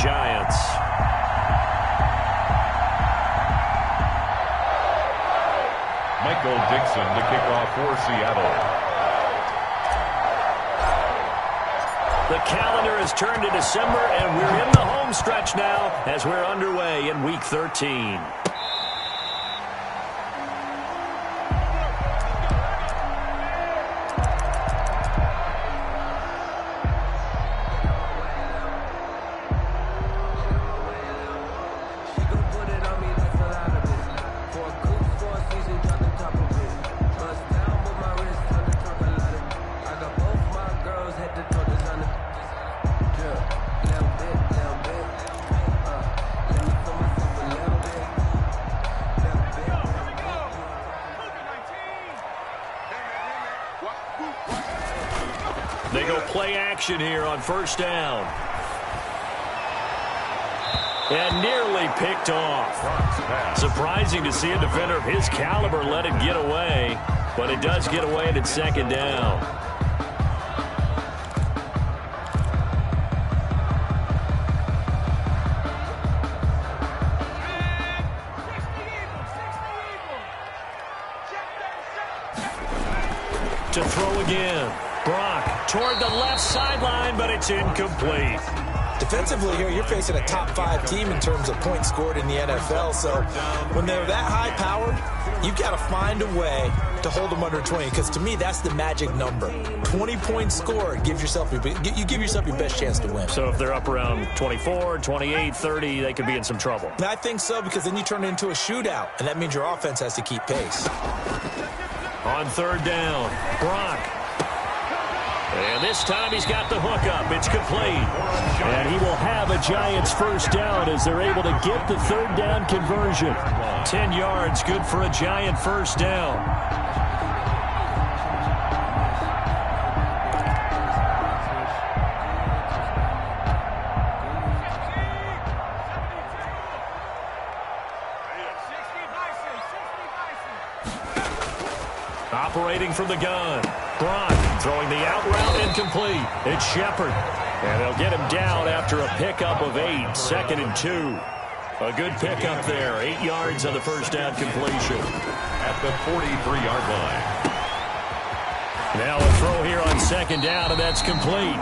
Giants. Michael Dixon to kick off for Seattle. The calendar has turned to December, and we're in the home stretch now as we're underway in Week 13. They go play action here on first down. And nearly picked off. Surprising to see a defender of his caliber let it get away, but it does get away and it's second down. To throw again. Brock toward the left sideline, but it's incomplete. Defensively here, you're facing a top-5 team in terms of points scored in the NFL. So when they're that high-powered, you've got to find a way to hold them under 20. Because to me, that's the magic number. 20 points scored, you give yourself your best chance to win. So if they're up around 24, 28, 30, they could be in some trouble. I think so, because then you turn it into a shootout, and that means your offense has to keep pace. On third down, Brock. And this time he's got the hook up. It's complete. And he will have a Giants first down as they're able to get the third down conversion. 10 yards, good for a Giant first down. Operating from the gun. Brock throwing the out route incomplete. It's Shepard. And they'll get him down after a pickup of 8. 2nd and 2. A good pickup there. 8 yards on the first down completion. At the 43-yard line. Now a throw here on second down, and that's complete.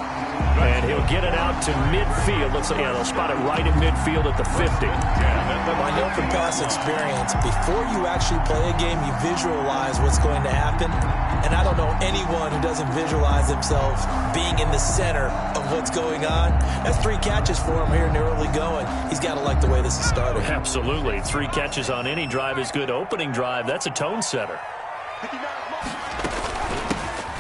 And he'll get it out to midfield. Looks like they'll spot it right in midfield at the 50. I know from past experience, before you actually play a game, you visualize what's going to happen. And I don't know anyone who doesn't visualize themselves being in the center of what's going on. That's 3 catches for him here in the early going. He's got to like the way this is started. Absolutely. 3 catches on any drive is good. Opening drive, that's a tone setter.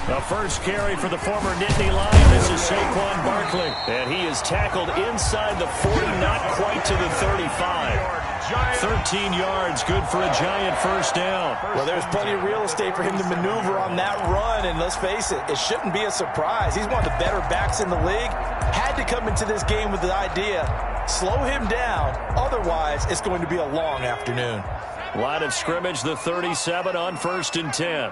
The first carry for the former Nittany Lion. This is Saquon Barkley. And he is tackled inside the 40, not quite to the 35. 13 yards, good for a Giant first down. Well, there's plenty of real estate for him to maneuver on that run, and let's face it, it shouldn't be a surprise. He's one of the better backs in the league. Had to come into this game with the idea, slow him down, otherwise it's going to be a long afternoon. Line of scrimmage, the 37 on 1st and 10.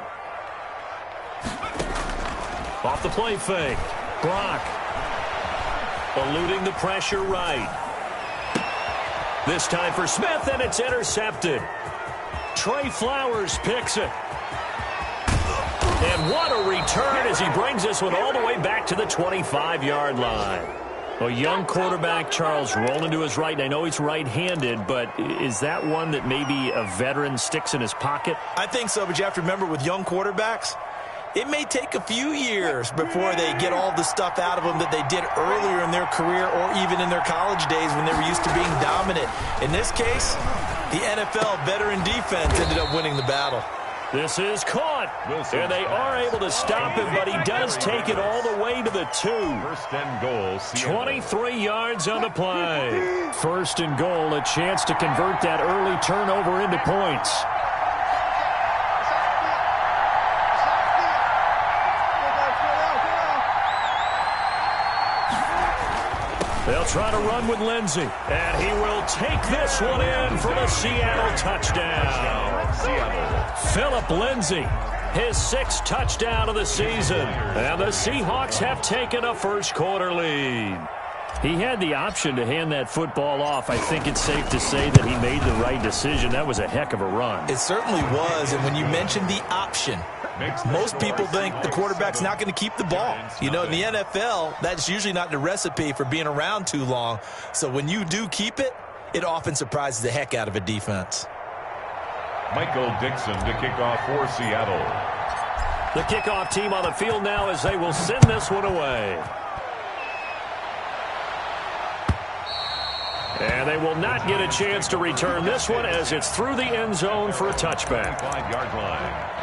Off the play fake, Brock eluding the pressure right. This time for Smith, and it's intercepted. Trey Flowers picks it. And what a return as he brings this one all the way back to the 25-yard line. A young quarterback, Charles, rolling to his right. And I know he's right-handed, but is that one that maybe a veteran sticks in his pocket? I think so, but you have to remember with young quarterbacks, it may take a few years before they get all the stuff out of them that they did earlier in their career or even in their college days when they were used to being dominant. In this case, the NFL veteran defense ended up winning the battle. This is caught, and they are able to stop him, but he does take it all the way to the 2. First and goal. 23 yards on the play. First and goal, a chance to convert that early turnover into points. They'll try to run with Lindsey, and he will take this one in for the Seattle touchdown. Phillip Lindsey, his 6th touchdown of the season, and the Seahawks have taken a first quarter lead. He had the option to hand that football off. I think it's safe to say that he made the right decision. That was a heck of a run. It certainly was, and when you mentioned the option, most people think the quarterback's not going to keep the ball. You know, in the NFL, that's usually not the recipe for being around too long. So when you do keep it, it often surprises the heck out of a defense. Michael Dixon to kick off for Seattle. The kickoff team on the field now as they will send this one away. And they will not get a chance to return this one as it's through the end zone for a touchback. 5-yard line.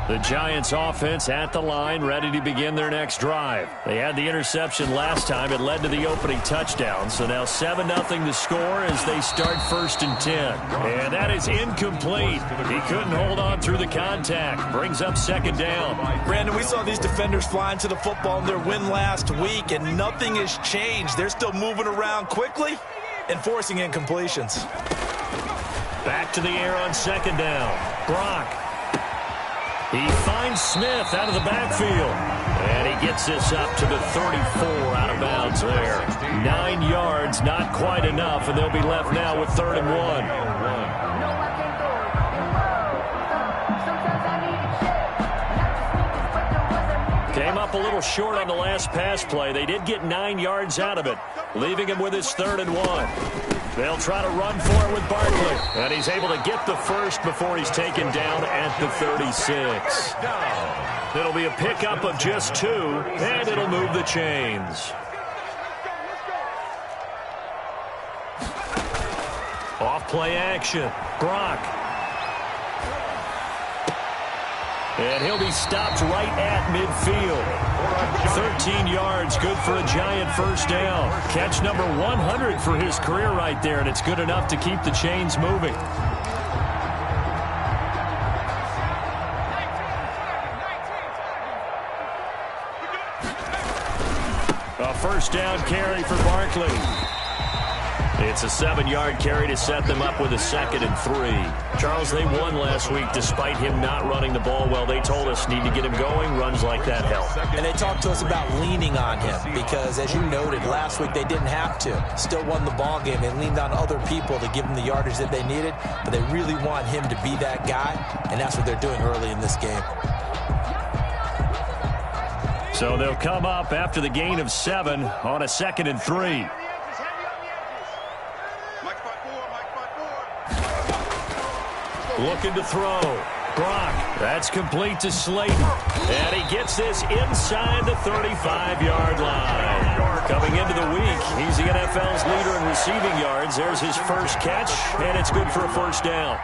The Giants offense at the line, ready to begin their next drive. They had the interception last time. It led to the opening touchdown. So now 7-0 to score as they start 1st and 10. And that is incomplete. He couldn't hold on through the contact. Brings up 2nd down. Brandon, we saw these defenders flying to the football in their win last week, and nothing has changed. They're still moving around quickly and forcing incompletions. Back to the air on 2nd down. Brock. He finds Smith out of the backfield. And he gets this up to the 34 out of bounds there. 9 yards, not quite enough, and they'll be left now with 3rd and 1. Came up a little short on the last pass play. They did get 9 yards out of it, leaving him with his 3rd and 1. They'll try to run for it with Barkley. And he's able to get the first before he's taken down at the 36. It'll be a pickup of just 2, and it'll move the chains. Off play action. Brock. And he'll be stopped right at midfield. 13 yards, good for a Giant 1st down. Catch number 100 for his career right there, and it's good enough to keep the chains moving. A 1st down carry for Barkley. It's a 7-yard carry to set them up with a 2nd and 3. Charles, they won last week despite him not running the ball well. They told us need to get him going. Runs like that help. And they talked to us about leaning on him because, as you noted, last week they didn't have to. Still won the ball game. They leaned on other people to give them the yardage that they needed, but they really want him to be that guy, and that's what they're doing early in this game. So they'll come up after the gain of 7 on a 2nd and 3. Looking to throw. Brock. That's complete to Slayton. And he gets this inside the 35-yard line. Coming into the week, he's the NFL's leader in receiving yards. There's his first catch, and it's good for a 1st down.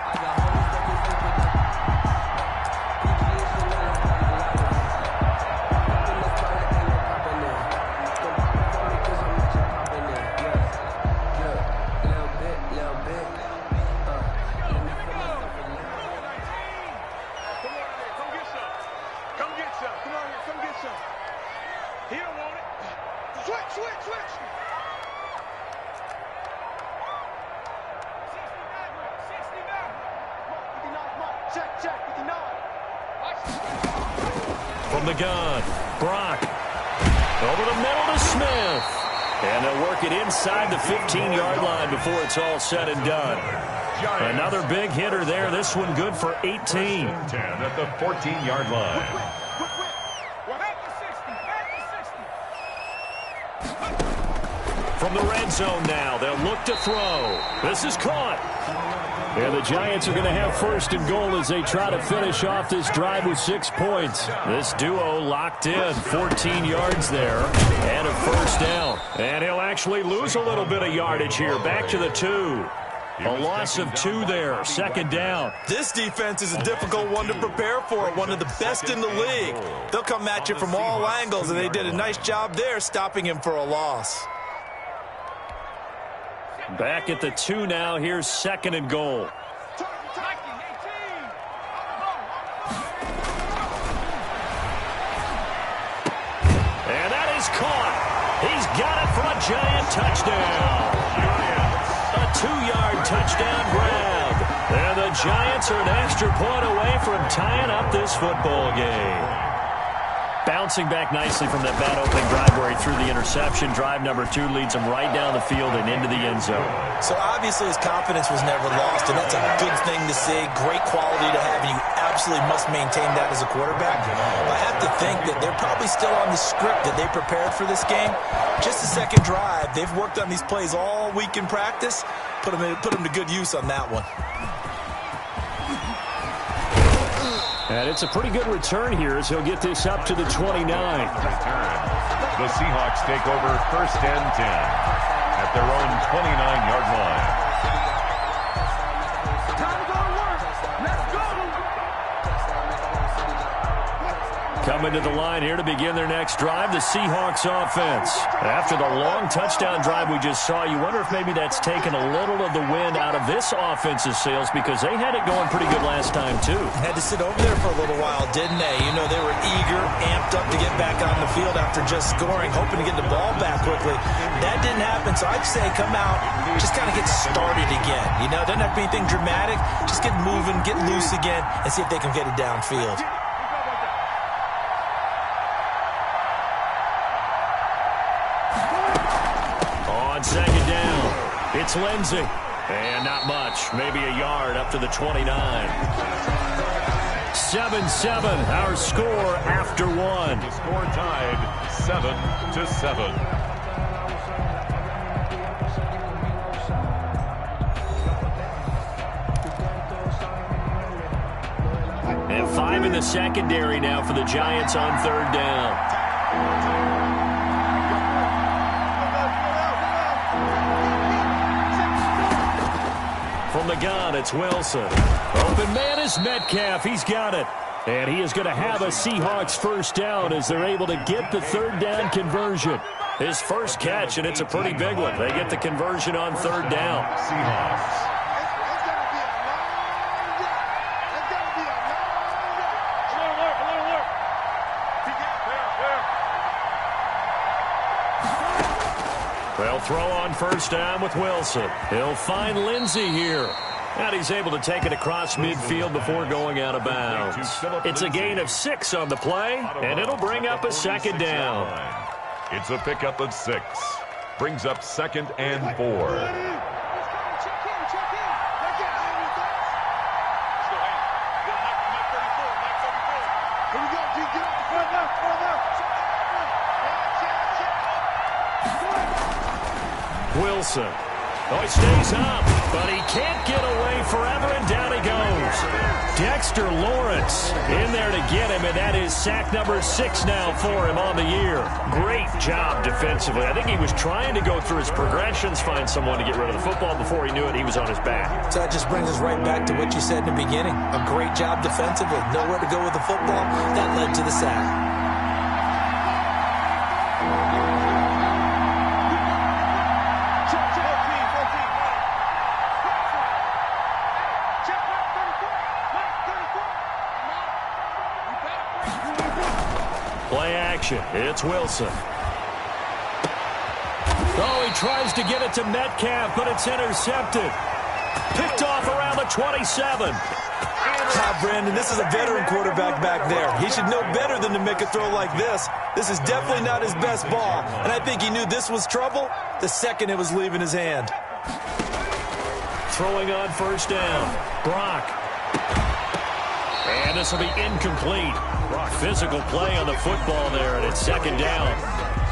From the gun, Brock. Over the middle to Smith. And they'll work it inside the 15-yard line before it's all said and done. Another big hitter there. This one good for 18. 10 at the 14-yard line. From the red zone now, they'll look to throw. This is caught. And the Giants are going to have 1st and goal as they try to finish off this drive with 6 points. This duo locked in, 14 yards there, and a 1st down. And he'll actually lose a little bit of yardage here, back to the 2. A loss of 2 there, 2nd down. This defense is a difficult one to prepare for, one of the best in the league. They'll come at you from all angles, and they did a nice job there stopping him for a loss. Back at the 2 now. Here's 2nd and goal. And that is caught. He's got it for a Giant touchdown. Giants are an extra point away from tying up this football game. Bouncing back nicely from that bad opening drive where he threw the interception. Drive number 2 leads him right down the field and into the end zone. So obviously his confidence was never lost, and that's a good thing to see. Great quality to have, and you absolutely must maintain that as a quarterback. I have to think that they're probably still on the script that they prepared for this game. Just the second drive. They've worked on these plays all week in practice. Put them to good use on that one. And it's a pretty good return here as he'll get this up to the 29. The Seahawks take over 1st and 10 at their own 29-yard line. Coming to the line here to begin their next drive, the Seahawks offense. After the long touchdown drive we just saw, you wonder if maybe that's taken a little of the wind out of this offense's sails because they had it going pretty good last time, too. Had to sit over there for a little while, didn't they? You know, they were eager, amped up to get back on the field after just scoring, hoping to get the ball back quickly. That didn't happen, so I'd say come out, just kind of get started again. You know, doesn't have to be anything dramatic. Just get moving, get loose again, and see if they can get it downfield. Second down. It's Lindsey. And not much. Maybe a yard up to the 29. 7-7. Our score after one. The score tied 7-7. And 5 in the secondary now for the Giants on 3rd down. From the gun, it's Wilson. Open man is Metcalf. He's got it. And he is going to have a Seahawks 1st down as they're able to get the 3rd down conversion. His first catch, and it's a pretty big one. They get the conversion on 3rd down. Seahawks. They'll throw on 1st down with Wilson. He'll find Lindsey here. And he's able to take it across midfield before going out of bounds. It's a gain of 6 on the play, and it'll bring up a 2nd down. It's a pickup of 6. Brings up 2nd and 4. Wilson. Oh, he stays up, but he can't get away forever, and down he goes. Dexter Lawrence in there to get him, and that is sack number 6 now for him on the year. Great job defensively. I think he was trying to go through his progressions, find someone to get rid of the football. Before he knew it, he was on his back. So that just brings us right back to what you said in the beginning. A great job defensively. Nowhere to go with the football. That led to the sack. Play action. It's Wilson. Oh, he tries to get it to Metcalf, but it's intercepted. Picked off around the 27. Brandon, this is a veteran quarterback back there. He should know better than to make a throw like this. This is definitely not his best ball, and I think he knew this was trouble the second it was leaving his hand. Throwing on 1st down. Brock. And this will be incomplete. Physical play on the football there, and it's 2nd down.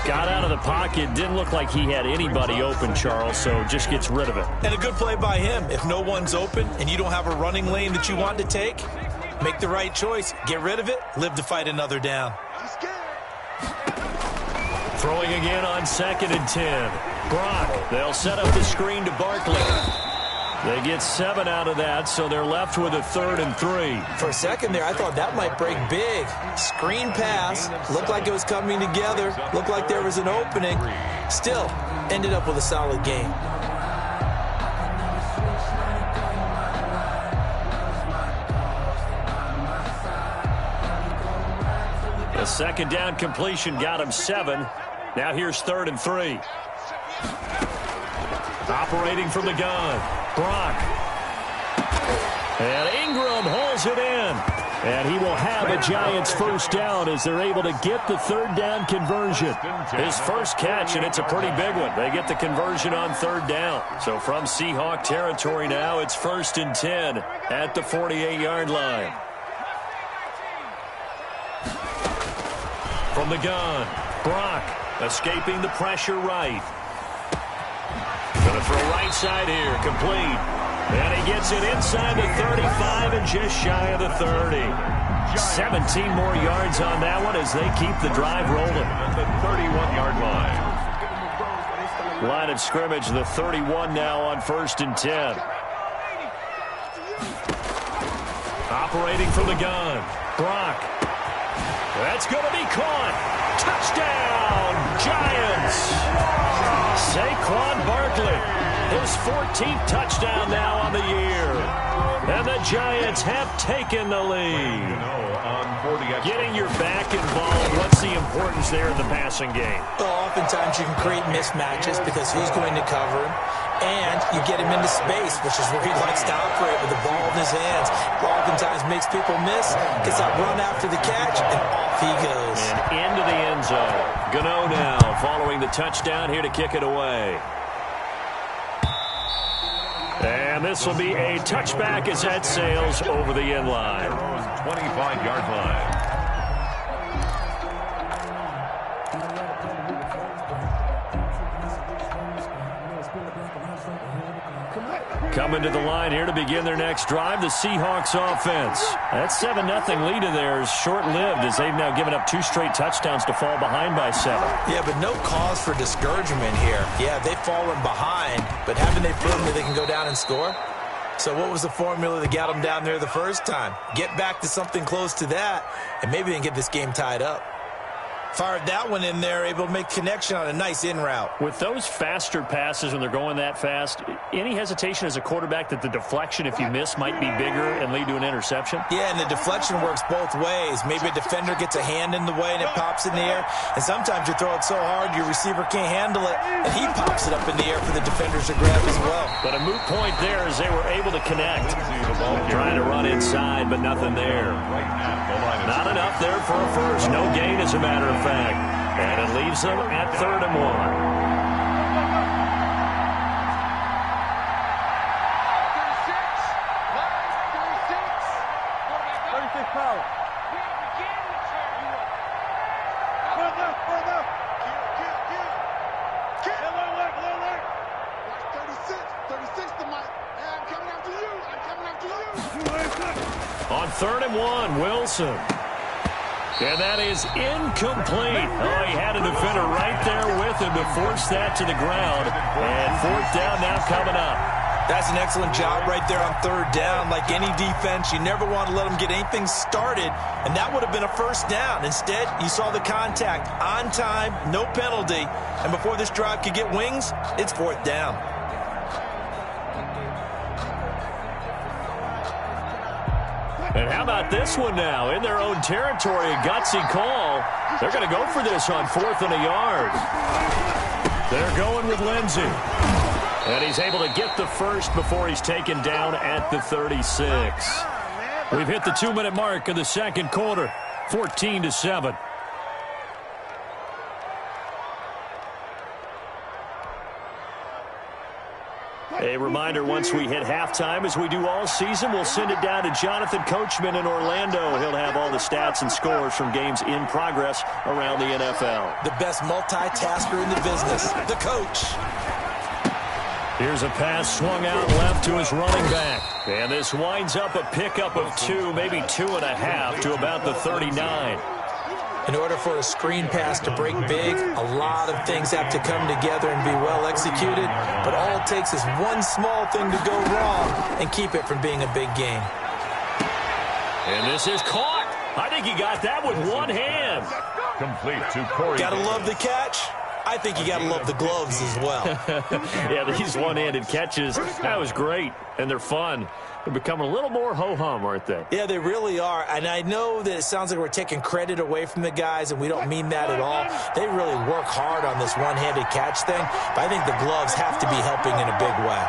Got out of the pocket. Didn't look like he had anybody open, Charles, so just gets rid of it. And a good play by him. If no one's open and you don't have a running lane that you want to take, make the right choice. Get rid of it. Live to fight another down. Throwing again on 2nd and 10. Brock. They'll set up the screen to Barkley. They get 7 out of that, so they're left with a 3rd and 3. For a second there, I thought that might break big. Screen pass. Looked like it was coming together. Looked like there was an opening. Still, ended up with a solid game. The 2nd down completion got him 7. Now here's 3rd and 3. Operating from the gun. Brock. And Ingram hauls it in. And he will have a Giants first down as they're able to get the third down conversion. His first catch, and it's a pretty big one. They get the conversion on third down. So from Seahawk territory now, it's 1st and 10 at the 48-yard line. From the gun, Brock escaping the pressure right. Going to throw right side here, complete. And he gets it inside the 35 and just shy of the 30. 17 more yards on that one as they keep the drive rolling. At the 31-yard line. Line of scrimmage, the 31 now on 1st and 10. Operating from the gun, Brock. That's going to be caught. Touchdown, Giants. Saquon Barkley, his 14th touchdown now on the year. And the Giants have taken the lead. Getting your back involved, what's the importance there in the passing game? Well, oftentimes you can create mismatches because who's going to cover him? And you get him into space, which is where he likes to operate with the ball in his hands. Oftentimes makes people miss, gets that run after the catch, and off he goes. And into the end zone. Gano now following the touchdown here to kick it away. And this will be a touchback as that sails over the end line. 25-yard line. Coming to the line here to begin their next drive, the Seahawks offense. That 7-0 lead of theirs short-lived as they've now given up 2 straight touchdowns to fall behind by 7. Yeah, but no cause for discouragement here. Yeah, they've fallen behind, but haven't they proven that they can go down and score? So what was the formula that got them down there the first time? Get back to something close to that, and maybe they can get this game tied up. Fired that one in there, able to make connection on a nice in route. With those faster passes when they're going that fast, any hesitation as a quarterback that the deflection, if you miss, might be bigger and lead to an interception? Yeah, and the deflection works both ways. Maybe a defender gets a hand in the way and it pops in the air. And sometimes you throw it so hard your receiver can't handle it, and he pops it up in the air for the defenders to grab as well. But a moot point there as they were able to connect. Trying to run inside, but nothing there. Not enough there for a first. No gain, as a matter of fact. And it leaves them at 3rd and 1. 36 power. On 3rd and 1, Wilson. And that is incomplete. Oh, he had a defender right there with him to force that to the ground. And 4th down now coming up. That's an excellent job right there on 3rd down. Like any defense, you never want to let them get anything started, and that would have been a first down. Instead, you saw the contact on time, no penalty, and before this drive could get wings, it's 4th down. And how about this one now? In their own territory, a gutsy call. They're going to go for this on 4th and a yard. They're going with Lindsey. And he's able to get the first before he's taken down at the 36. We've hit the 2-minute mark of the second quarter, 14-7. A reminder, once we hit halftime, as we do all season, we'll send it down to Jonathan Coachman in Orlando. He'll have all the stats and scores from games in progress around the NFL. The best multitasker in the business, the coach. Here's a pass swung out left to his running back. And this winds up a pickup of 2, maybe 2.5 to about the 39. In order for a screen pass to break big, a lot of things have to come together and be well executed. But all it takes is one small thing to go wrong and keep it from being a big game. And this is caught. I think he got that with one hand. Complete to Corey. Gotta love the catch. I think you gotta love the gloves as well. Yeah, these one-handed catches, that was great. And they're fun. They're becoming a little more ho-hum, aren't they? Yeah, they really are. And I know that it sounds like we're taking credit away from the guys, and we don't mean that at all. They really work hard on this one-handed catch thing, but I think the gloves have to be helping in a big way.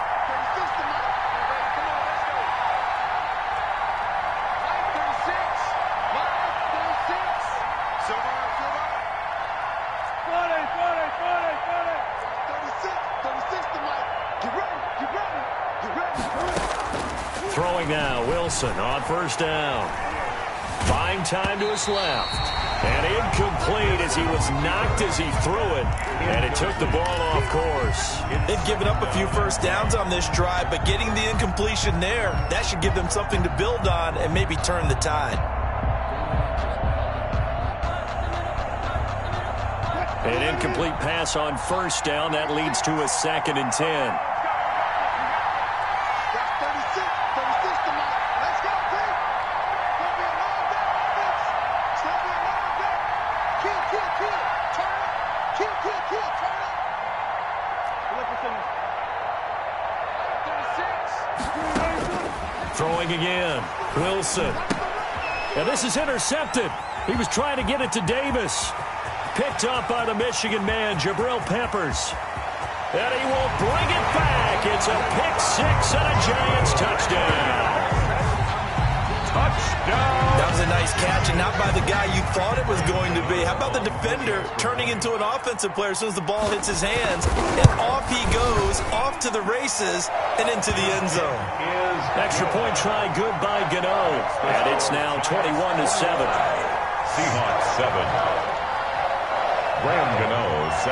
Throwing now, Wilson on first down. Buying time to his left. And incomplete as he was knocked as he threw it. And it took the ball off course. They've given up a few first downs on this drive, but getting the incompletion there, that should give them something to build on and maybe turn the tide. An incomplete pass on first down. That leads to a 2nd and 10. Throwing again. Wilson. And this is intercepted. He was trying to get it to Davis. Picked up by the Michigan man, Jabril Peppers. And he will bring it back. It's a pick six and a Giants touchdown. Touchdown. That was a nice catch, and not by the guy you thought it was going to be. How about the defender turning into an offensive player as soon as the ball hits his hands? And off he goes, off to the races, and into the end zone. Extra point try good by Gano. And it's now 21-7. Seahawks 7. Graham Gano.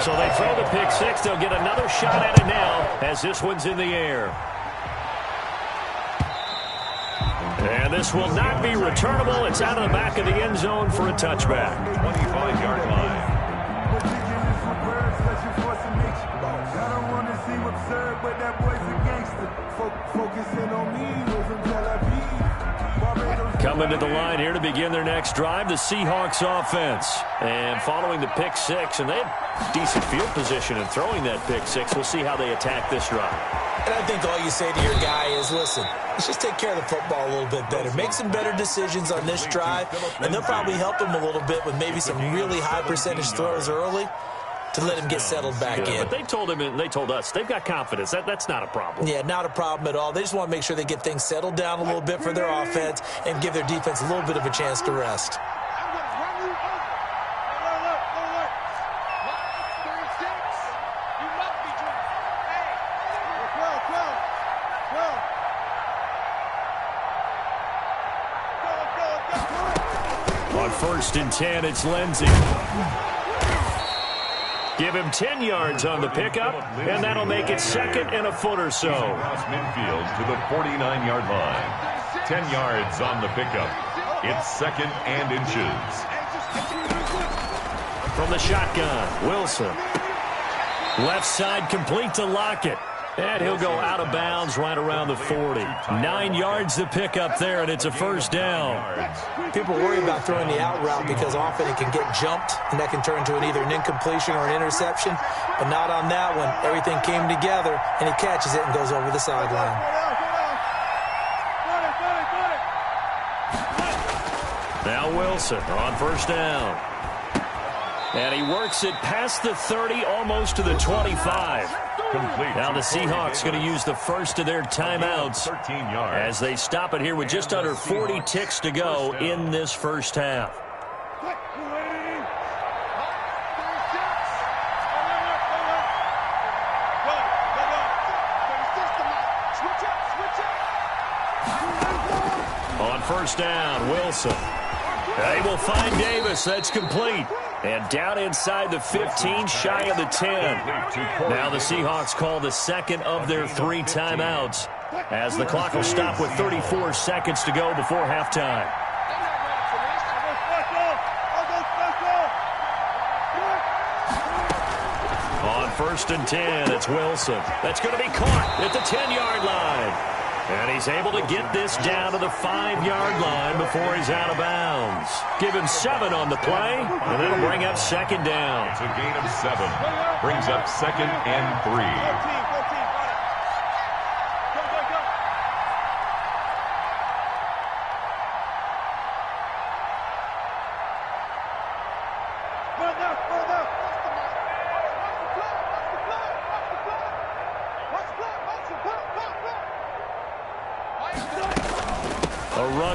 So they throw the pick six. They'll get another shot at it now as this one's in the air. And this will not be returnable. It's out of the back of the end zone for a touchback. 25-yard line. Coming to the line here to begin their next drive, the Seahawks offense. And following the pick six, and they have decent field position in throwing that pick six. We'll see how they attack this drive. And I think all you say to your guy is, listen, let's just take care of the football a little bit better. Make some better decisions on this drive, and they'll probably help him a little bit with maybe some really high percentage throws early to let him get settled back in. But they told him and they told us they've got confidence. That's not a problem. Yeah, not a problem at all. They just want to make sure they get things settled down a little bit for their offense and give their defense a little bit of a chance to rest. On 1st and 10, it's Lindsey. Give him 10 yards on the pickup, and that'll make it 2nd and a foot or so. Across midfield to the 49-yard line. 10 yards on the pickup. It's 2nd and inches. From the shotgun, Wilson. Left side complete to Lockett. And he'll go out of bounds right around the 40. 9 yards to pick up there, and it's a first down. People worry about throwing the out route because often it can get jumped, and that can turn into either an incompletion or an interception. But not on that one. Everything came together, and he catches it and goes over the sideline. Now Wilson on first down. And he works it past the 30, almost to the 25. Complete. Now the Seahawks going to use the first of their timeouts 13 yards. as they stop it here with just under 40 ticks to go in this first half. On first down, Wilson. They will find Davis. That's complete. And down inside the 15, shy of the 10. Now the Seahawks call the second of their 3 timeouts as the clock will stop with 34 seconds to go before halftime. On 1st and 10, it's Wilson. That's going to be caught at the 10-yard line. And he's able to get this down to the 5-yard line before he's out of bounds. Give him 7 on the play, and that'll bring up 2nd down. It's a gain of 7. Brings up 2nd and 3.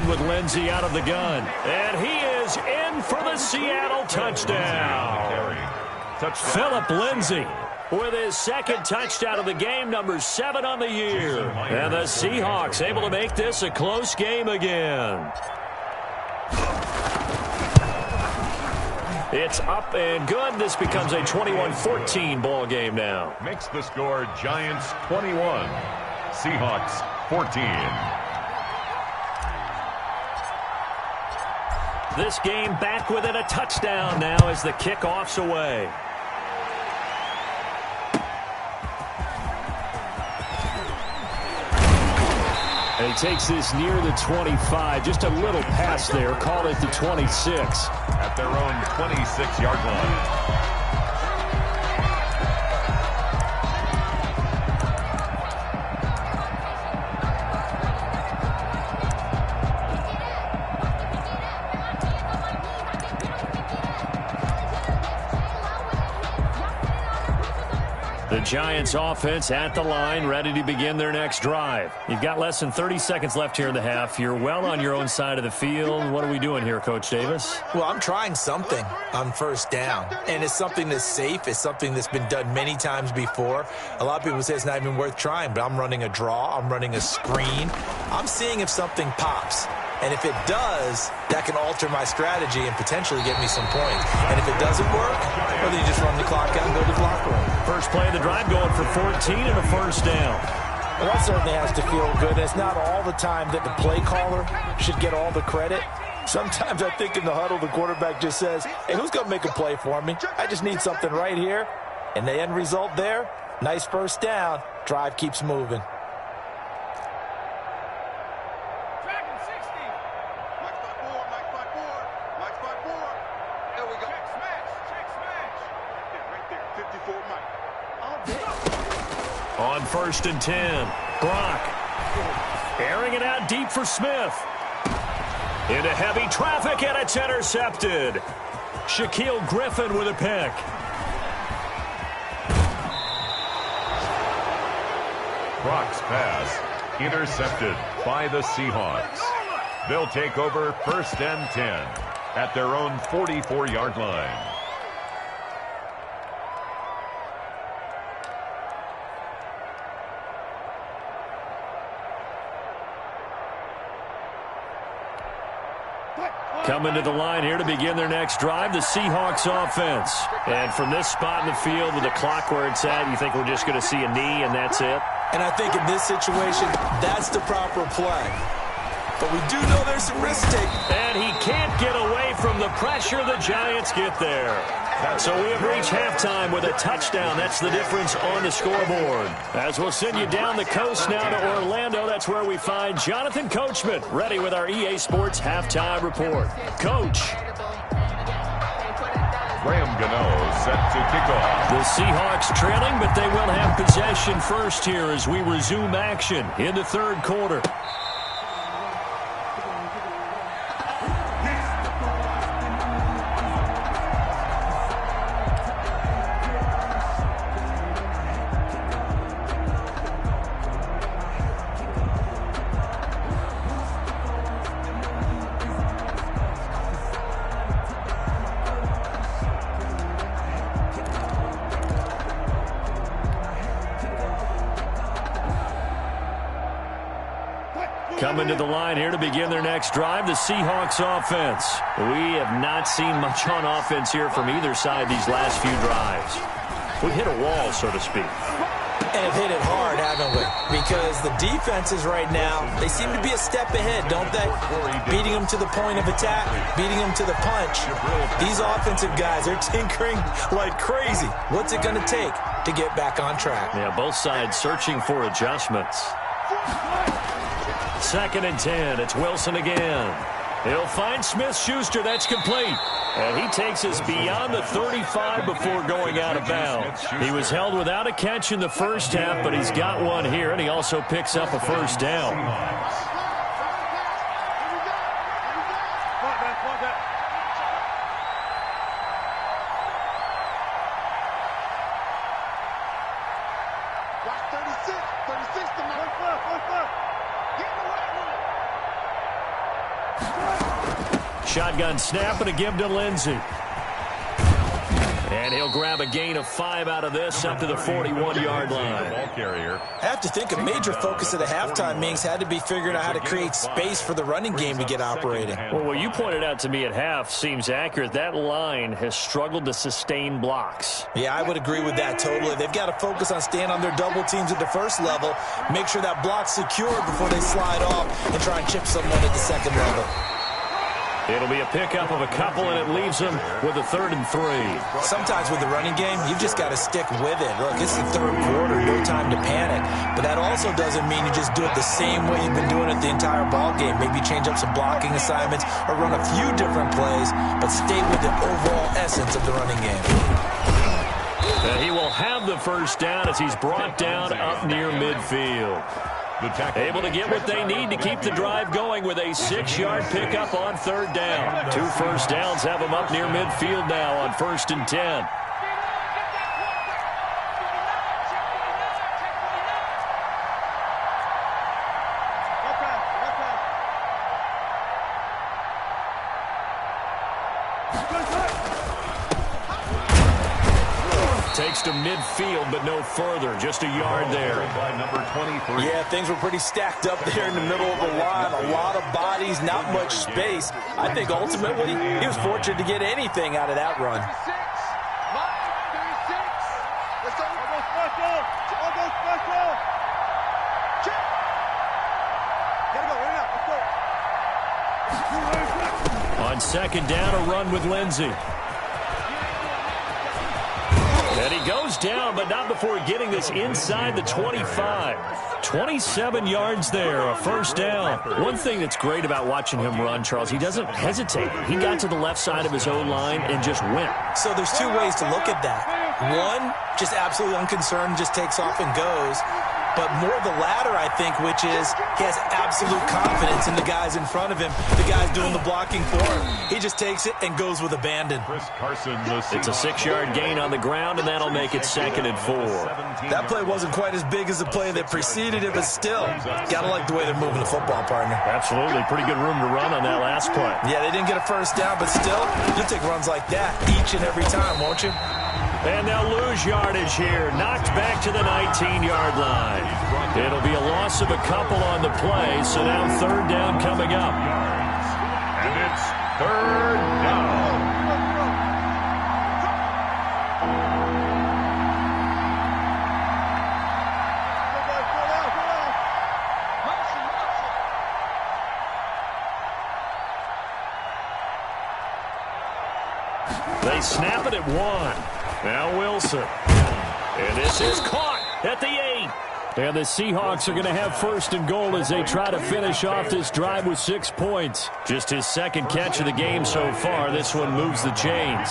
With Lindsey out of the gun. And he is in for the Seattle touchdown. Philip Lindsey with his second touchdown of the game, number 7 on the year. And the Seahawks able to make this a close game again. It's up and good. This becomes a 21-14 ball game now. Makes the score Giants 21, Seahawks 14. This game back within a touchdown now as the kickoff's away. And he takes this near the 25. Just a little pass there. Call it the 26. At their own 26-yard line. The Giants offense at the line, ready to begin their next drive. You've got less than 30 seconds left here in the half. You're well on your own side of the field. What are we doing here, Coach Davis? Well, I'm trying something on first down, and it's something that's safe. It's something that's been done many times before. A lot of people say it's not even worth trying, but I'm running a draw. I'm running a screen. I'm seeing if something pops. And if it does, that can alter my strategy and potentially get me some points. And if it doesn't work, well, then you just run the clock out and go to the locker room. First play of the drive going for 14 and a first down. Well, that certainly has to feel good. It's not all the time that the play caller should get all the credit. Sometimes I think in the huddle, the quarterback just says, hey, who's going to make a play for me? I just need something right here. And the end result there, nice first down. Drive keeps moving. On 1st and 10, Brock airing it out deep for Smith. Into heavy traffic, and it's intercepted. Shaquille Griffin with a pick. Brock's pass intercepted by the Seahawks. They'll take over 1st and 10 at their own 44-yard line. Coming to the line here to begin their next drive, the Seahawks offense. And from this spot in the field with the clock where it's at, you think we're just going to see a knee and that's it? And I think in this situation, that's the proper play. But we do know there's some risk taken. And he can't get away from the pressure. The Giants get there. So we have reached halftime with a touchdown. That's the difference on the scoreboard. As we'll send you down the coast now to Orlando, that's where we find Jonathan Coachman, ready with our EA Sports Halftime Report. Coach. Graham Gano set to kick off. The Seahawks trailing, but they will have possession first here as we resume action in the third quarter. Coming to the line here to begin their next drive, the Seahawks offense. We have not seen much on offense here from either side these last few drives. We've hit a wall, so to speak. And have hit it hard, haven't we? Because the defenses right now, they seem to be a step ahead, don't they? Beating them to the point of attack, beating them to the punch. These offensive guys, they're tinkering like crazy. What's it going to take to get back on track? Yeah, both sides searching for adjustments. 2nd and 10. It's Wilson again. He'll find Smith-Schuster. That's complete. And he takes us beyond the 35 before going out of bounds. He was held without a catch in the first half, but he's got one here, and he also picks up a first down. Shotgun snap and a give to Lindsey. And he'll grab a gain of 5 out of this up to the 41-yard line. I have to think a major focus at the halftime meetings had to be figuring out how to create space for the running game to get operating. Well, what you pointed out to me at half seems accurate. That line has struggled to sustain blocks. Yeah, I would agree with that totally. They've got to focus on staying on their double teams at the first level, make sure that block's secured before they slide off and try and chip someone at the second level. It'll be a pickup of a couple, and it leaves them with a 3rd and 3. Sometimes with the running game, you've just got to stick with it. Look, it's the third quarter, no time to panic. But that also doesn't mean you just do it the same way you've been doing it the entire ball game. Maybe change up some blocking assignments or run a few different plays, but stay with the overall essence of the running game. And he will have the first down as he's brought down up near midfield. Able to get what they need to keep the drive going with a 6-yard pickup on 3rd down. 2 first downs have them up near midfield now on 1st and 10. Takes to midfield, but no further. Just a yard there. Yeah, things were pretty stacked up there in the middle of the line. A lot of bodies, not much space. I think ultimately he was fortunate to get anything out of that run. On 2nd down, a run with Lindsey. And he goes down, but not before getting this inside the 25. 27 yards there, a 1st down. One thing that's great about watching him run, Charles, he doesn't hesitate. He got to the left side of his own line and just went. So there's 2 ways to look at that. One, just absolutely unconcerned, just takes off and goes. But more the latter, I think, which is he has absolute confidence in the guys in front of him, the guys doing the blocking for him. He just takes it and goes with abandon. It's a 6-yard gain on the ground, and that'll make it 2nd and 4. That play wasn't quite as big as the play that preceded it, but still, gotta like the way they're moving the football, partner. Absolutely. Pretty good room to run on that last play. Yeah, they didn't get a first down, but still, you'll take runs like that each and every time, won't you? And they'll lose yardage here. Knocked back to the 19-yard line. It'll be a loss of a couple on the play, so now 3rd down coming up. And it's 3rd down. They snap it at 1. Now Wilson. And this is caught at the 8. And the Seahawks are going to have 1st and goal as they try to finish off this drive with 6 points. Just his 2nd catch of the game so far. This one moves the chains.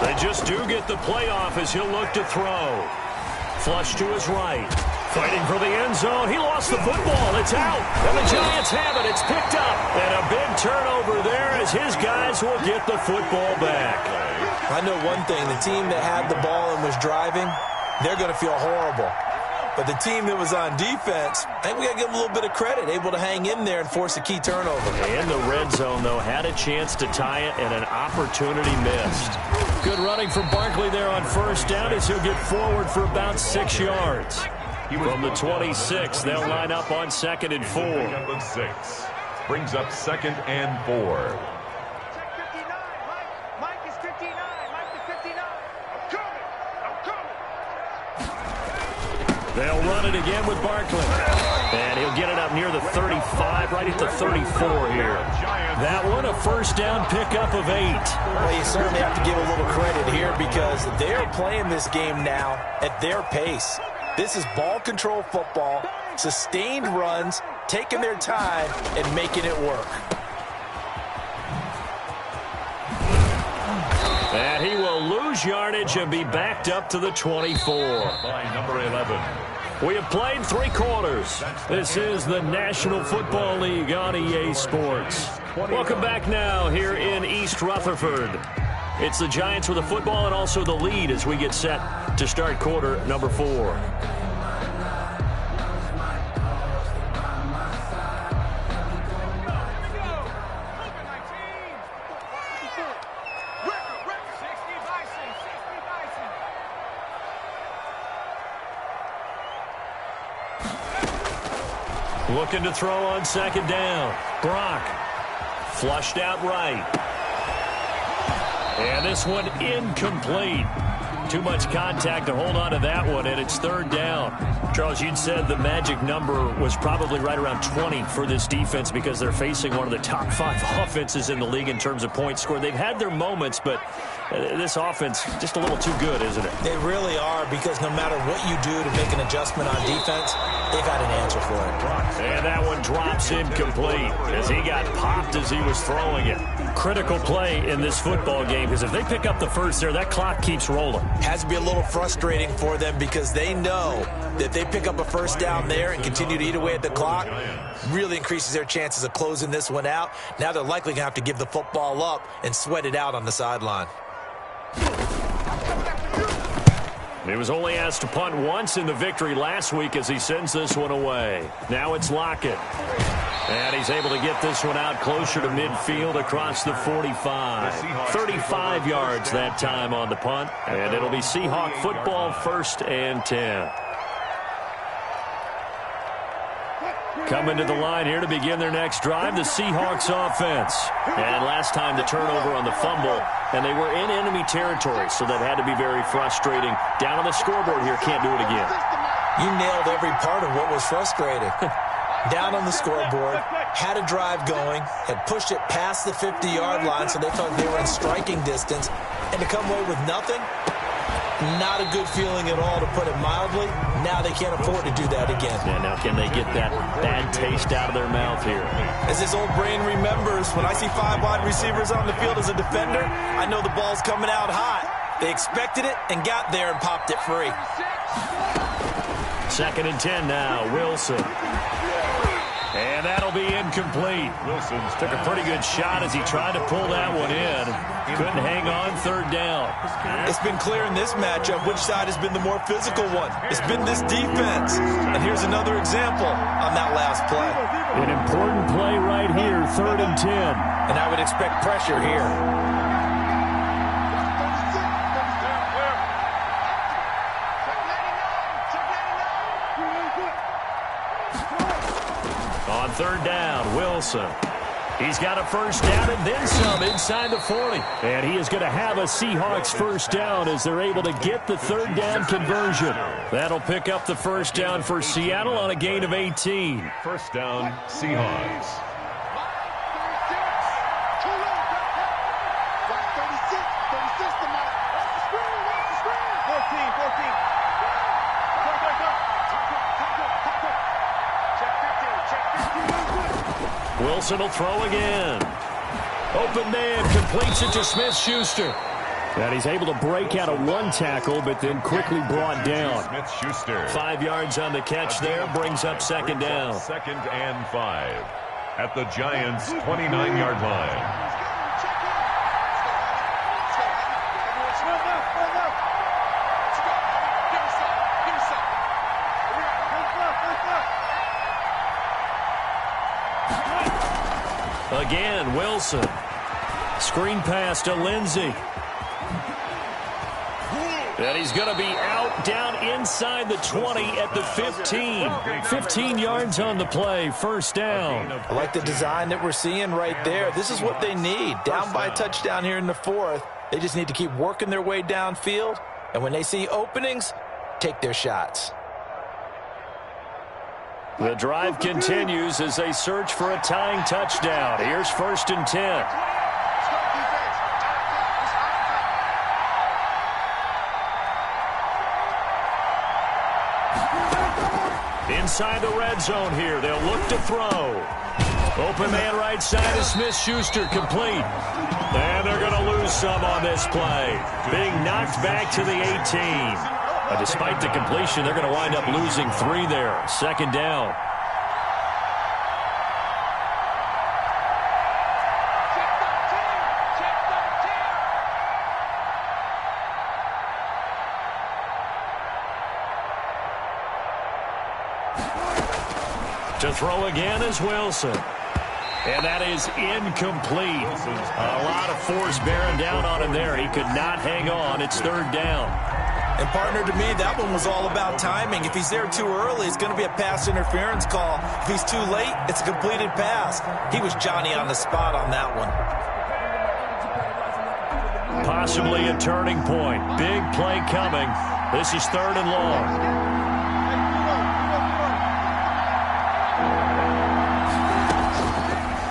They just do get the playoff as he'll look to throw. Flush to his right. Fighting for the end zone. He lost the football. It's out. And the Giants have it. It's picked up. And a big turnover there as his guys will get the football back. I know one thing. The team that had the ball and was driving, they're going to feel horrible. But the team that was on defense, I think we got to give them a little bit of credit, able to hang in there and force a key turnover. In the red zone, though, had a chance to tie it and an opportunity missed. Good running from Barkley there on 1st down as he'll get forward for about 6 yards. From the 26, they'll line up on 2nd and 4. Brings up 2nd and 4. They'll run it again with Barkley. And he'll get it up near the 35, right at the 34 here. That one, a 1st down pickup of 8. Well, you certainly have to give a little credit here because they're playing this game now at their pace. This is ball control football, sustained runs, taking their time, and making it work. And he will lose yardage and be backed up to the 24. By number 11. We have played 3 quarters. This is the National Football League on EA Sports. Welcome back now here in East Rutherford. It's the Giants with the football and also the lead as we get set to start quarter number 4. Looking to throw on second down. Brock flushed out right. And this one incomplete. Too much contact to hold on to that one, and it's third down. Charles, you'd said the magic number was probably right around 20 for this defense because they're facing one of the top 5 offenses in the league in terms of points scored. They've had their moments, but this offense just a little too good, isn't it? They really are, because no matter what you do to make an adjustment on defense, they've had an answer for it. And that one drops incomplete as he got popped as he was throwing it. Critical play in this football game, because if they pick up the first there, that clock keeps rolling. Has to be a little frustrating for them because they know that if they pick up a first down there and continue to eat away at the clock, really increases their chances of closing this one out. Now they're likely going to have to give the football up and sweat it out on the sideline. He was only asked to punt once in the victory last week as he sends this one away. Now it's Lockett. And he's able to get this one out closer to midfield across the 45. 35 yards that time on the punt. And it'll be Seahawk football, 1st and 10. Coming to the line here to begin their next drive, the Seahawks offense. And last time the turnover on the fumble, and they were in enemy territory, so that had to be very frustrating. Down on the scoreboard here, can't do it again. You nailed every part of what was frustrating. Down on the scoreboard, had a drive going, had pushed it past the 50-yard line, so they thought they were in striking distance, and to come away with nothing, not a good feeling at all, to put it mildly. Now they can't afford to do that again. Yeah, now can they get that bad taste out of their mouth here? As this old brain remembers, when I see 5 wide receivers on the field as a defender, I know the ball's coming out hot. They expected it and got there and popped it free. 2nd and 10 now, Wilson. And that'll be incomplete. Wilson took a pretty good shot as he tried to pull that one in. Couldn't hang on, 3rd down. It's been clear in this matchup which side has been the more physical one. It's been this defense. And here's another example on that last play. An important play right here, 3rd and 10. And I would expect pressure here. On 3rd down, Wilson. He's got a 1st down and then some inside the 40. And he is going to have a Seahawks 1st down as they're able to get the 3rd down conversion. That'll pick up the 1st down for Seattle on a gain of 18. 1st down, Seahawks. Wilson will throw again. Open man, completes it to Smith-Schuster. And he's able to break out of one tackle, but then quickly brought down. Smith-Schuster. 5 yards on the catch there, brings up 2nd down. 2nd and 5 at the Giants' 29-yard line. Again, Wilson. Screen pass to Lindsey. And he's going to be out down inside the 20 at the 15. 15 yards on the play, 1st down. I like the design that we're seeing right there. This is what they need. Down by a touchdown here in the 4th. They just need to keep working their way downfield. And when they see openings, take their shots. The drive continues as they search for a tying touchdown. Here's 1st and 10. Inside the red zone here. They'll look to throw. Open man right side is Smith-Schuster, complete. And they're going to lose some on this play. Being knocked back to the 18. Despite the completion, they're going to wind up losing 3 there. 2nd down. To throw again is Wilson. And that is incomplete. A lot of force bearing down on him there. He could not hang on. It's third down. And, partner, to me, that one was all about timing. If he's there too early, it's going to be a pass interference call. If he's too late, it's a completed pass. He was Johnny on the spot on that one. Possibly a turning point. Big play coming. This is third and long.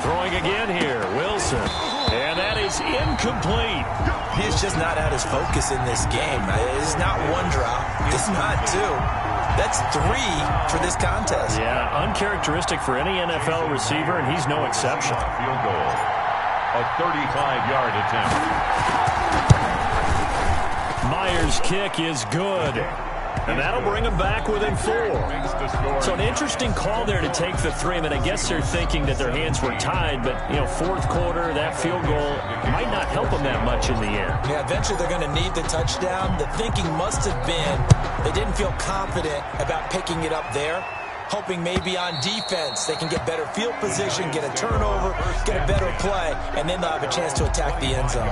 Throwing again here, Wilson. And that is incomplete. He's just not at his focus in this game. It's not one drop. It's not two. That's three for this contest. Yeah, uncharacteristic for any NFL receiver, and he's no exception. Field goal. A 35-yard attempt. Myers' kick is good. And that'll bring him back within 4. So an interesting call there to take the 3. I mean, I guess they're thinking that their hands were tied, but, you know, fourth quarter, that field goal might not help them that much in the end. Yeah, eventually they're going to need the touchdown. The thinking must have been they didn't feel confident about picking it up there, hoping maybe on defense they can get better field position, get a turnover, get a better play, and then they'll have a chance to attack the end zone.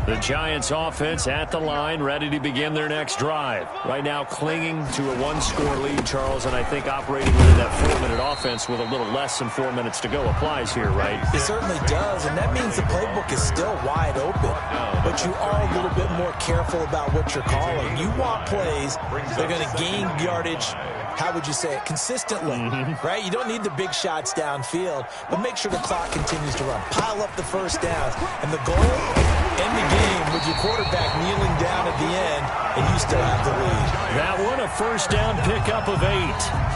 The Giants offense at the line, ready to begin their next drive. Right now clinging to a one-score lead, Charles, and I think operating within that 4-minute offense with a little less than 4 minutes to go applies here, right? It certainly does, and that means the playbook is still wide open. But you are a little bit more careful about what you're calling. You want plays that are going to gain yardage, how would you say it, consistently, right? You don't need the big shots downfield, but make sure the clock continues to run. Pile up the first downs, and the goal, end the game with your quarterback kneeling down at the end, and you still have the lead. That one a first down pickup of 8.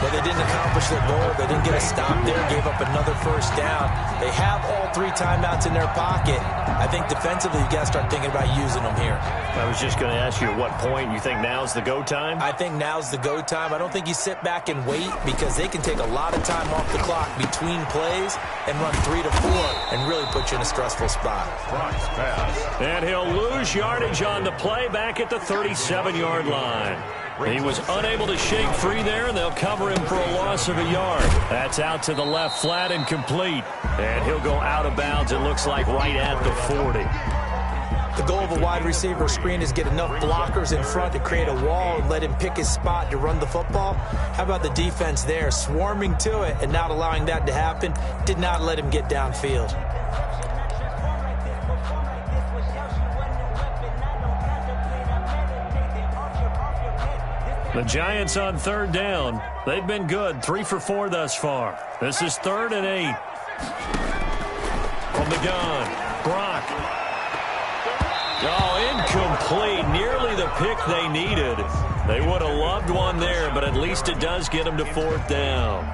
But they didn't accomplish their goal. They didn't get a stop there, gave up another first down. They have all 3 timeouts in their pocket. I think defensively you got to start thinking about using them here. I was just going to ask you at what point you think now's the go time? I think now's the go time. I don't think you sit back and wait because they can take a lot of time off the clock between plays and run 3 to 4 and really put you in a stressful spot. Brock's pass. And he'll lose yardage on the play back at the 37-yard line. He was unable to shake free there, and they'll cover him for a loss of a yard. That's out to the left, flat and complete. And he'll go out of bounds, it looks like, right at the 40. The goal of a wide receiver screen is get enough blockers in front to create a wall and let him pick his spot to run the football. How about the defense there, swarming to it and not allowing that to happen? Did not let him get downfield. The Giants on third down. They've been good, 3 for 4 thus far. This is 3rd and 8. From the gun, Brock. Oh, incomplete. Nearly the pick they needed. They would have loved one there, but at least it does get them to 4th down.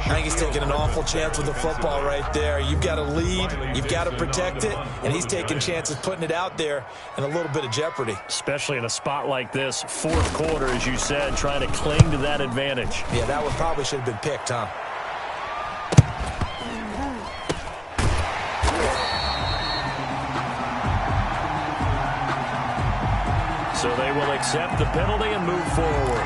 I think he's taking an awful chance with the football right there. You've got to lead, you've got to protect it, and he's taking chances putting it out there in a little bit of jeopardy. Especially in a spot like this, 4th quarter, as you said, trying to cling to that advantage. Yeah, that one probably should have been picked, huh? So they will accept the penalty and move forward.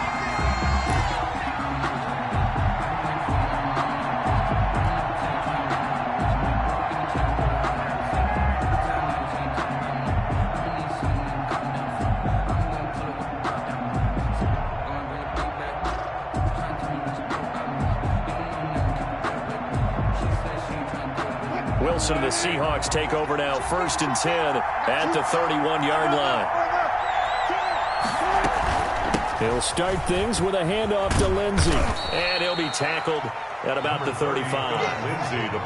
Wilson and the Seahawks take over now, 1st and 10 at the 31-yard line. He'll start things with a handoff to Lindsey. And he'll be tackled at about the 35.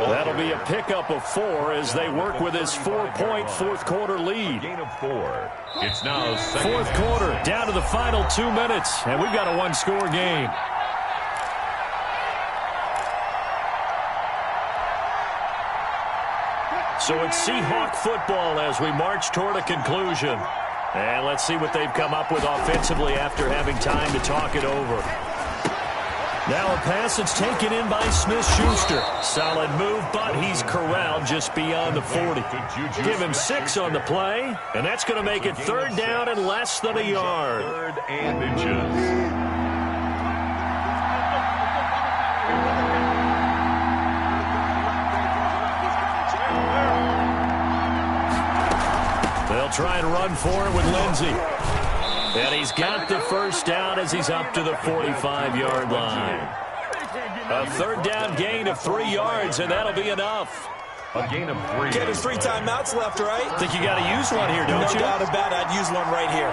That'll be a pickup of 4 as they work with his 4-point 4th quarter lead. Gain of 4. It's now 4th quarter, down to the final 2 minutes, and we've got a 1-score game. So it's Seahawk football as we march toward a conclusion. And let's see what they've come up with offensively after having time to talk it over. Now a pass that's taken in by Smith-Schuster. Solid move, but he's corralled just beyond the 40. Give him 6 on the play, and that's going to make it 3rd down and less than a yard. 3rd and inches. They'll try and run for it with Lindsey. And he's got the first down as he's up to the 45-yard line. A 3rd down gain of 3 yards, and that'll be enough. A gain of 3. Okay, there's 3 timeouts left, right? I think you got to use one here, don't you? No doubt about it. I'd use one right here.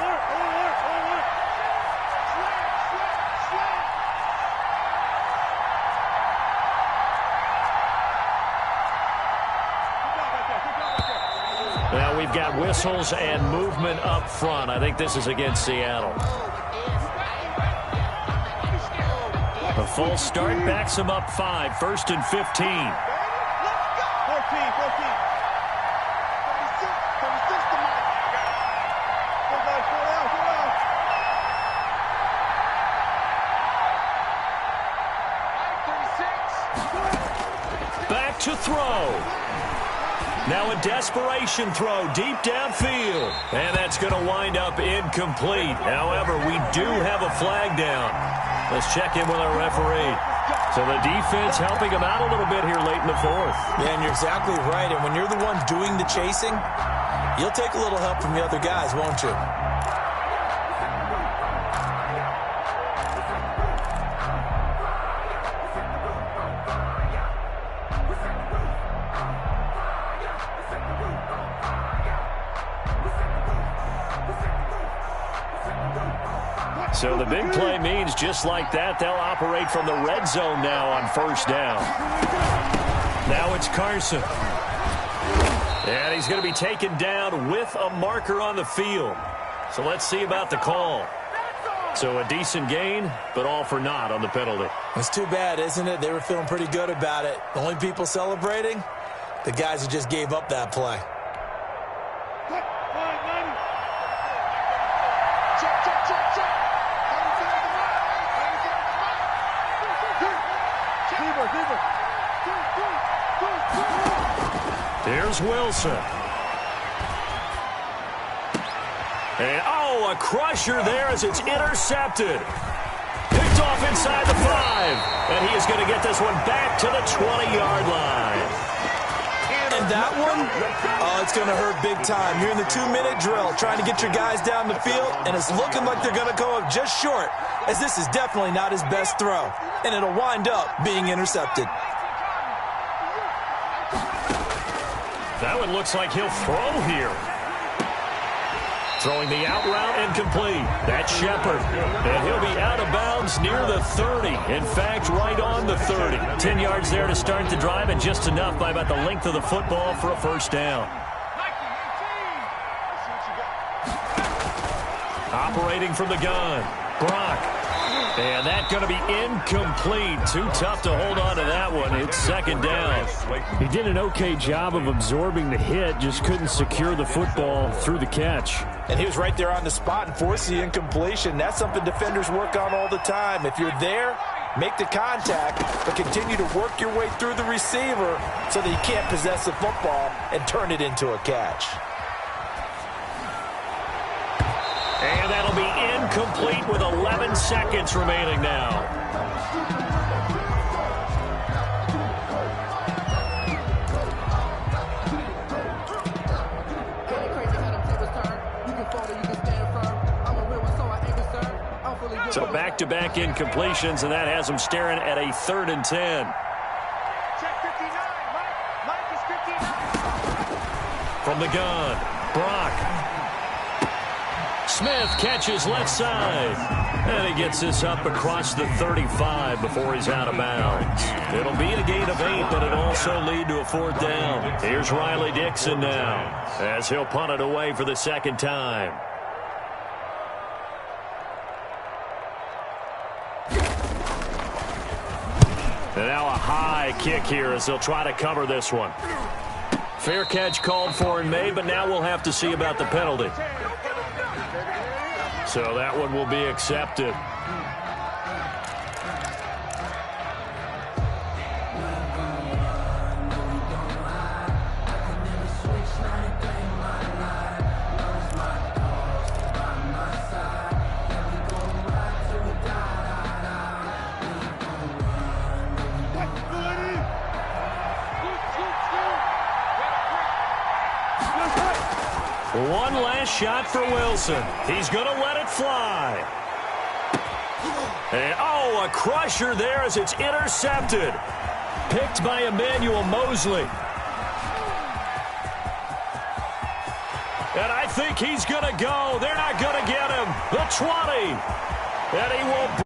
Now we've got whistles and movement up front. I think this is against Seattle. The full start backs him up 5. 1st and 15. 14. Back to throw. Now a desperation throw deep downfield. And that's going to wind up incomplete. However, we do have a flag down. Let's check in with our referee. So the defense helping him out a little bit here late in the 4th. Yeah, and you're exactly right. And when you're the one doing the chasing, you'll take a little help from the other guys, won't you? So the big play means just like that, they'll operate from the red zone now on 1st down. Now it's Carson. And he's going to be taken down with a marker on the field. So let's see about the call. So a decent gain, but all for naught on the penalty. It's too bad, isn't it? They were feeling pretty good about it. The only people celebrating, the guys who just gave up that play. Here's Wilson. And, oh, a crusher there as it's intercepted. Picked off inside the 5. And he is going to get this one back to the 20-yard line. And that one, oh, it's going to hurt big time. You're in the 2-minute drill trying to get your guys down the field, and it's looking like they're going to go up just short, as this is definitely not his best throw. And it'll wind up being intercepted. That one looks like he'll throw here. Throwing the out route incomplete. That's Shepard. And he'll be out of bounds near the 30. In fact, right on the 30. 10 yards there to start the drive, and just enough by about the length of the football for a 1st down. Operating from the gun, Brock. And that's going to be incomplete. Too tough to hold on to that one. It's 2nd down. He did an okay job of absorbing the hit, just couldn't secure the football through the catch. And he was right there on the spot and forced the incompletion. That's something defenders work on all the time. If you're there, make the contact, but continue to work your way through the receiver so that you can't possess the football and turn it into a catch. And that'll be incomplete with 11 seconds remaining now. So back-to-back incompletions, and that has them staring at a 3rd and 10. From the gun, Brock. Smith catches left side. And he gets this up across the 35 before he's out of bounds. It'll be a gain of 8, but it'll also lead to a 4th down. Here's Riley Dixon now, as he'll punt it away for the 2nd time. And now a high kick here as they'll try to cover this one. Fair catch called for and made, but now we'll have to see about the penalty. So that one will be accepted. One last shot for Wilson. He's going to let it fly. And, oh, a crusher there as it's intercepted. Picked by Emmanuel Mosley. And I think he's going to go. They're not going to get him. The 20. And he will